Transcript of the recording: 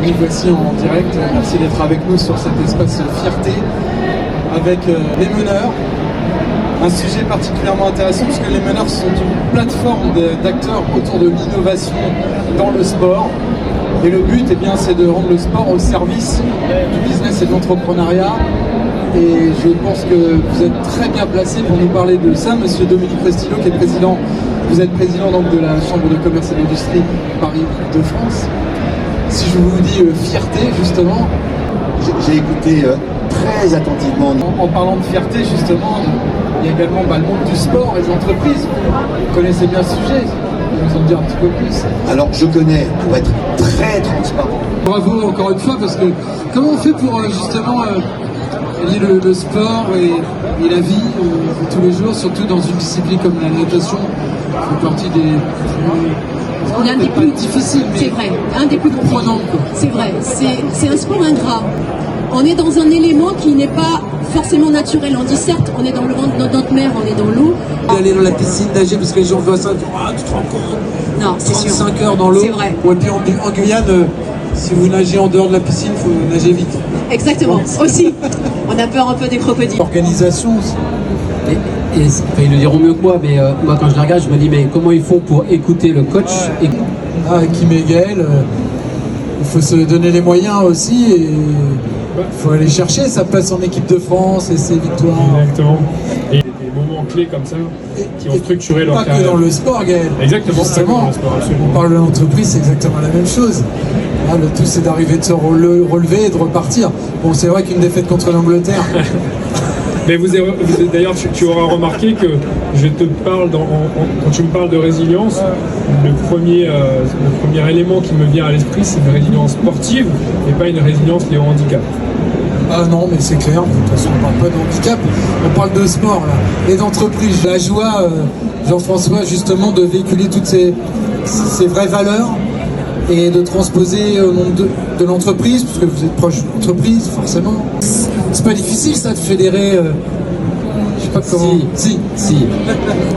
Nous voici en direct. Merci d'être avec nous sur cet espace fierté avec les meneurs. Un sujet particulièrement intéressant puisque les meneurs sont une plateforme d'acteurs autour de l'innovation dans le sport. Et le but, eh bien, c'est de rendre le sport au service du business et de l'entrepreneuriat. Et je pense que vous êtes très bien placé pour nous parler de ça, monsieur Dominique Prestillo, qui est président. Vous êtes président donc, de la Chambre de commerce et d'industrie Paris-Île-de-France. Si je vous dis fierté, justement. J'ai écouté très attentivement. En parlant de fierté, justement, il y a également le monde du sport et de l'entreprise. Vous connaissez bien ce sujet. Vous nous en dire un petit peu plus. Alors, je connais, pour être très transparent. Bravo encore une fois, parce que comment on fait pour justement lier le sport et la vie de tous les jours, surtout dans une discipline comme la natation, qui fait partie des... L'un des plus difficiles, mais c'est vrai, un des plus comprenants. C'est vrai, c'est un sport ingrat. On est dans un élément qui n'est pas forcément naturel. On dit certes, on est dans le ventre de notre mère, on est dans l'eau. Aller dans la piscine, nager, parce que les gens voient ça, tu te rends compte. Non, c'est sûr. 35 heures dans l'eau. C'est vrai. Ouais, puis en Guyane, si vous nagez en dehors de la piscine, il faut nager vite. Exactement, aussi. On a peur un peu des crocodiles. Organisation aussi. Ils le diront mieux que moi, mais moi quand je les regarde, je me dis mais comment ils font pour écouter le coach et... Kim et Gaël, il faut se donner les moyens aussi et il faut aller chercher sa place en équipe de France et ses victoires. Exactement. Et des moments clés comme ça qui ont structuré leur carrière. Pas que dans le sport, Gaël. Exactement, Justement, pas que dans le sport, absolument. on parle de l'entreprise, c'est exactement la même chose. Là, le tout, c'est d'arriver de se relever et de repartir. Bon, c'est vrai qu'une défaite contre l'Angleterre. Mais d'ailleurs, tu auras remarqué que je te parle, quand tu me parles de résilience, le premier élément qui me vient à l'esprit, c'est une résilience sportive et pas une résilience liée au handicap. Ah non, mais c'est clair, de toute façon, on parle pas de handicap, on parle de sport là, et d'entreprise. La joie, Jean-François, justement, de véhiculer toutes ces vraies valeurs et de transposer au nom de l'entreprise, parce que vous êtes proche de l'entreprise, forcément. C'est pas difficile ça de fédérer, je sais pas comment. Si.